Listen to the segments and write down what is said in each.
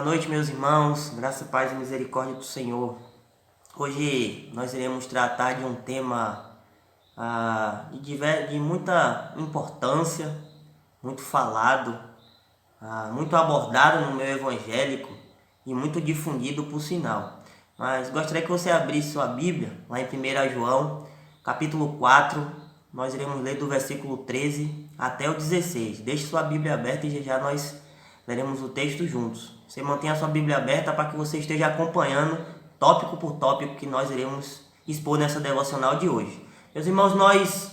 Boa noite, meus irmãos, graça, paz e misericórdia do Senhor. Hoje nós iremos tratar de um tema de muita importância, muito falado, muito abordado no meio evangélico e muito difundido por sinal. Mas gostaria que você abrisse sua Bíblia, lá em 1 João, capítulo 4, nós iremos ler do versículo 13 até o 16. Deixe sua Bíblia aberta e já nós leremos o texto juntos. Você mantenha a sua Bíblia aberta para que você esteja acompanhando tópico por tópico que nós iremos expor nessa devocional de hoje. Meus irmãos, nós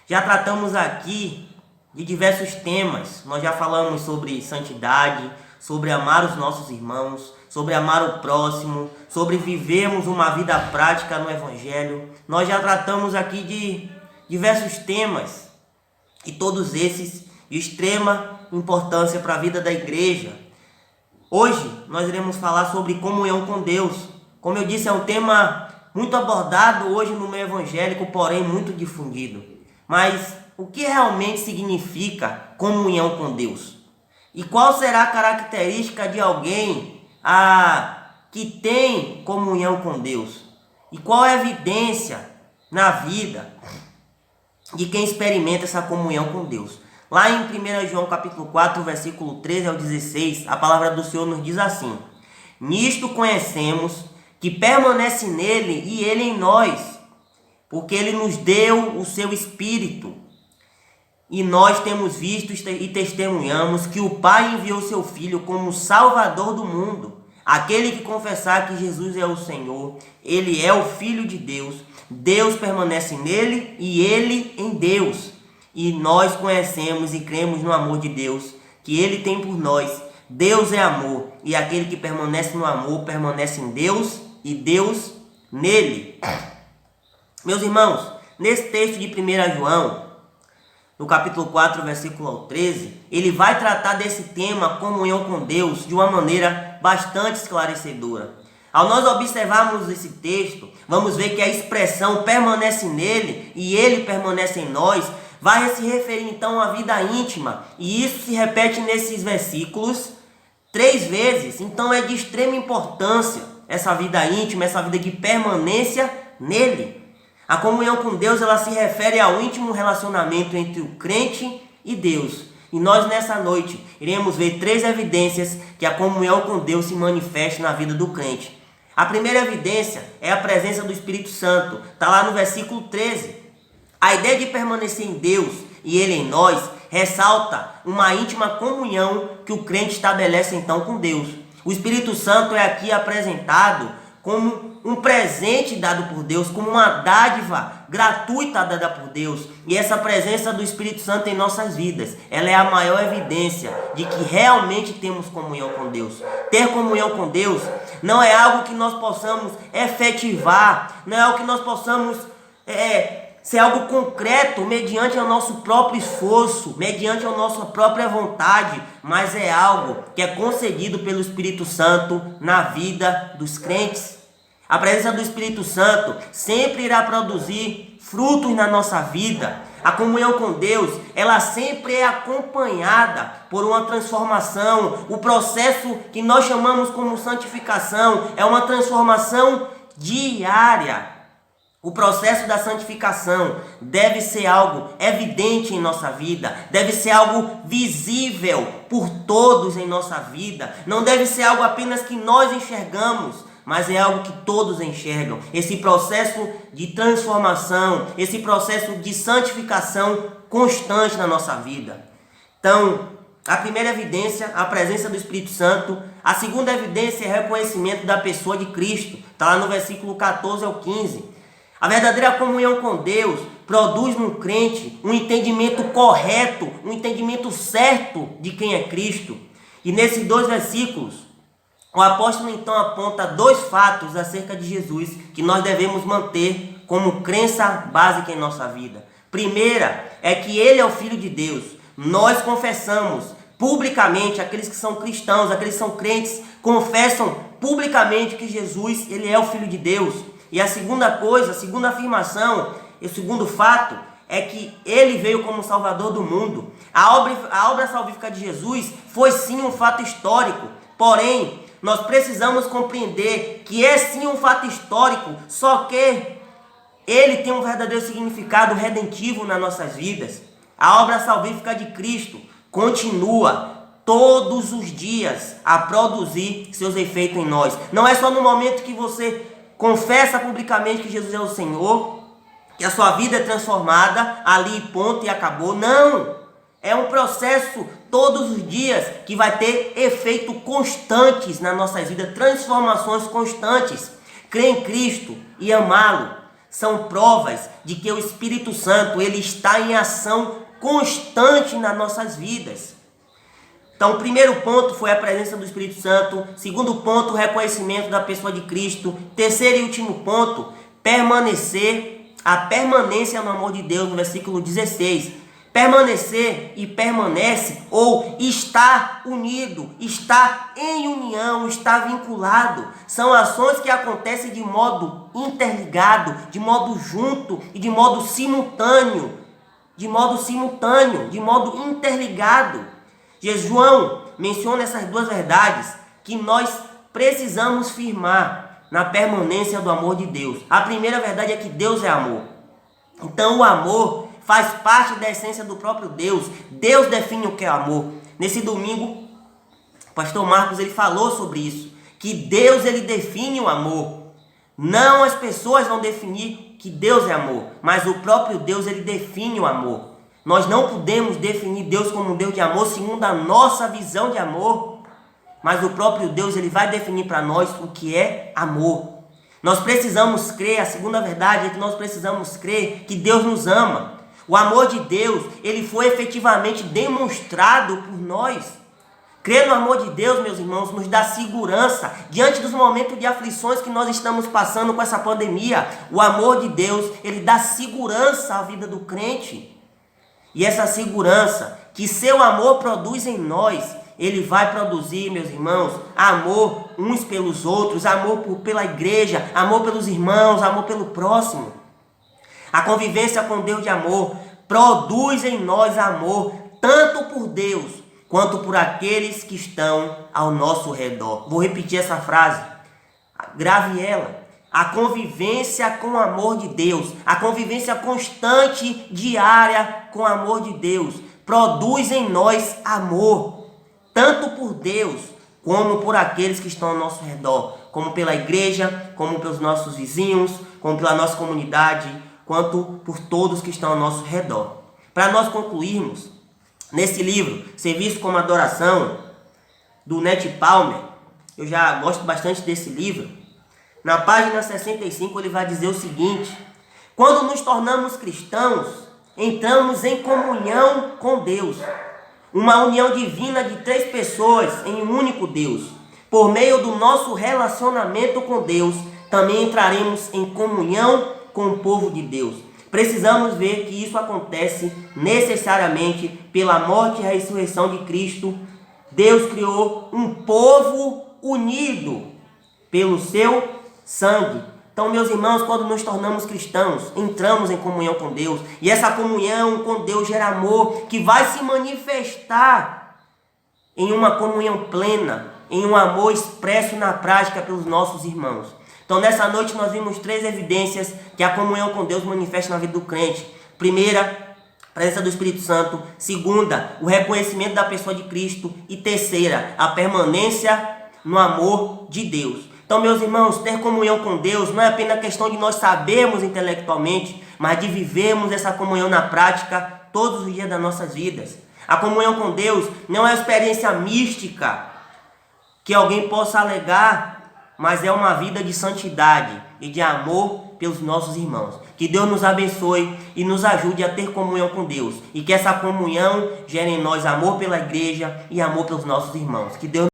já tratamos aqui de diversos temas. Nós já falamos sobre santidade, sobre amar os nossos irmãos, sobre amar o próximo, sobre vivermos uma vida prática no Evangelho. Nós já tratamos aqui de diversos temas e todos esses de extrema importância para a vida da igreja. Hoje nós iremos falar sobre comunhão com Deus. Como eu disse, é um tema muito abordado hoje no meio evangélico, porém muito difundido. Mas o que realmente significa comunhão com Deus? E qual será a característica de alguém que tem comunhão com Deus? E qual é a evidência na vida de quem experimenta essa comunhão com Deus? Lá em 1 João capítulo 4, versículo 13 ao 16, a palavra do Senhor nos diz assim: Nisto conhecemos que permanece nele e ele em nós, porque ele nos deu o seu Espírito. E nós temos visto e testemunhamos que o Pai enviou seu Filho como Salvador do mundo. Aquele que confessar que Jesus é o Senhor, ele é o Filho de Deus. Deus permanece nele e ele em Deus. E nós conhecemos e cremos no amor de Deus, que Ele tem por nós. Deus é amor, e aquele que permanece no amor, permanece em Deus, e Deus nele. Meus irmãos, nesse texto de 1 João, no capítulo 4, versículo 13, ele vai tratar desse tema, comunhão com Deus, de uma maneira bastante esclarecedora. Ao nós observarmos esse texto, vamos ver que a expressão permanece nele, e ele permanece em nós, vai se referir então à vida íntima, e isso se repete nesses versículos 3 vezes. Então é de extrema importância essa vida íntima, essa vida de permanência nele. A comunhão com Deus, ela se refere ao íntimo relacionamento entre o crente e Deus. E nós nessa noite iremos ver 3 evidências que a comunhão com Deus se manifesta na vida do crente. A primeira evidência é a presença do Espírito Santo, está lá no versículo 13. A ideia de permanecer em Deus e Ele em nós ressalta uma íntima comunhão que o crente estabelece então com Deus. O Espírito Santo é aqui apresentado como um presente dado por Deus, como uma dádiva gratuita dada por Deus. E essa presença do Espírito Santo em nossas vidas, ela é a maior evidência de que realmente temos comunhão com Deus. Ter comunhão com Deus não é algo que nós possamos efetivar, não é algo que nós possamos ser algo concreto, mediante o nosso próprio esforço, mediante a nossa própria vontade, mas é algo que é concedido pelo Espírito Santo na vida dos crentes. A presença do Espírito Santo sempre irá produzir frutos na nossa vida. A comunhão com Deus, ela sempre é acompanhada por uma transformação. O processo que nós chamamos como santificação é uma transformação diária. O processo da santificação deve ser algo evidente em nossa vida, deve ser algo visível por todos em nossa vida. Não deve ser algo apenas que nós enxergamos, mas é algo que todos enxergam. Esse processo de transformação, esse processo de santificação constante na nossa vida. Então, a primeira evidência, a presença do Espírito Santo. A segunda evidência é o reconhecimento da pessoa de Cristo. Está lá no versículo 14 ao 15. A verdadeira comunhão com Deus produz no crente um entendimento correto, um entendimento certo de quem é Cristo. E nesses 2 versículos, o apóstolo então aponta 2 fatos acerca de Jesus que nós devemos manter como crença básica em nossa vida. Primeira é que Ele é o Filho de Deus. Nós confessamos publicamente, aqueles que são cristãos, aqueles que são crentes, confessam publicamente que Jesus, Ele é o Filho de Deus. E a segunda coisa, a segunda afirmação, e o segundo fato, é que Ele veio como Salvador do mundo. A obra salvífica de Jesus foi sim um fato histórico, porém, nós precisamos compreender que é sim um fato histórico, só que ele tem um verdadeiro significado redentivo nas nossas vidas. A obra salvífica de Cristo continua todos os dias a produzir seus efeitos em nós. Não é só no momento que você confessa publicamente que Jesus é o Senhor, que a sua vida é transformada, ali ponto e acabou. Não! É um processo todos os dias que vai ter efeitos constantes nas nossas vidas, transformações constantes. Crer em Cristo e amá-lo são provas de que o Espírito Santo ele está em ação constante nas nossas vidas. Então, o primeiro ponto foi a presença do Espírito Santo. Segundo ponto, o reconhecimento da pessoa de Cristo. Terceiro e último ponto, a permanência no amor de Deus, no versículo 16. Permanecer e permanece ou estar unido, estar em união, estar vinculado. São ações que acontecem de modo interligado, de modo junto e de modo simultâneo. De modo interligado. João menciona essas duas verdades que nós precisamos firmar na permanência do amor de Deus. A primeira verdade é que Deus é amor. Então o amor faz parte da essência do próprio Deus. Deus define o que é amor. Nesse domingo, o pastor Marcos ele falou sobre isso, que Deus ele define o amor. Não as pessoas vão definir que Deus é amor, mas o próprio Deus ele define o amor. Nós não podemos definir Deus como um Deus de amor segundo a nossa visão de amor, mas o próprio Deus ele vai definir para nós o que é amor. Nós precisamos crer, a segunda verdade é que nós precisamos crer que Deus nos ama. O amor de Deus, ele foi efetivamente demonstrado por nós. Crer no amor de Deus, meus irmãos, nos dá segurança diante dos momentos de aflições que nós estamos passando com essa pandemia. O amor de Deus, ele dá segurança à vida do crente. E essa segurança que seu amor produz em nós, ele vai produzir, meus irmãos, amor uns pelos outros, amor pela igreja, amor pelos irmãos, amor pelo próximo. A convivência com Deus de amor produz em nós amor, tanto por Deus, quanto por aqueles que estão ao nosso redor. Vou repetir essa frase, grave ela. A convivência com o amor de Deus, a convivência constante, diária com o amor de Deus, produz em nós amor, tanto por Deus, como por aqueles que estão ao nosso redor, como pela igreja, como pelos nossos vizinhos, como pela nossa comunidade, quanto por todos que estão ao nosso redor. Para nós concluirmos, nesse livro, Serviço como Adoração, do Nate Palmer, eu já gosto bastante desse livro. Na página 65 ele vai dizer o seguinte: quando nos tornamos cristãos, entramos em comunhão com Deus. Uma união divina de três pessoas em um único Deus. Por meio do nosso relacionamento com Deus, também entraremos em comunhão com o povo de Deus. Precisamos ver que isso acontece necessariamente pela morte e ressurreição de Cristo. Deus criou um povo unido pelo seu sangue. Então, meus irmãos, quando nos tornamos cristãos, entramos em comunhão com Deus. E essa comunhão com Deus gera amor que vai se manifestar em uma comunhão plena, em um amor expresso na prática pelos nossos irmãos. Então, nessa noite nós vimos três evidências que a comunhão com Deus manifesta na vida do crente. Primeira, a presença do Espírito Santo. Segunda, o reconhecimento da pessoa de Cristo. E terceira, a permanência no amor de Deus. Então, meus irmãos, ter comunhão com Deus não é apenas questão de nós sabermos intelectualmente, mas de vivermos essa comunhão na prática todos os dias das nossas vidas. A comunhão com Deus não é uma experiência mística que alguém possa alegar, mas é uma vida de santidade e de amor pelos nossos irmãos. Que Deus nos abençoe e nos ajude a ter comunhão com Deus. E que essa comunhão gere em nós amor pela igreja e amor pelos nossos irmãos. Que Deus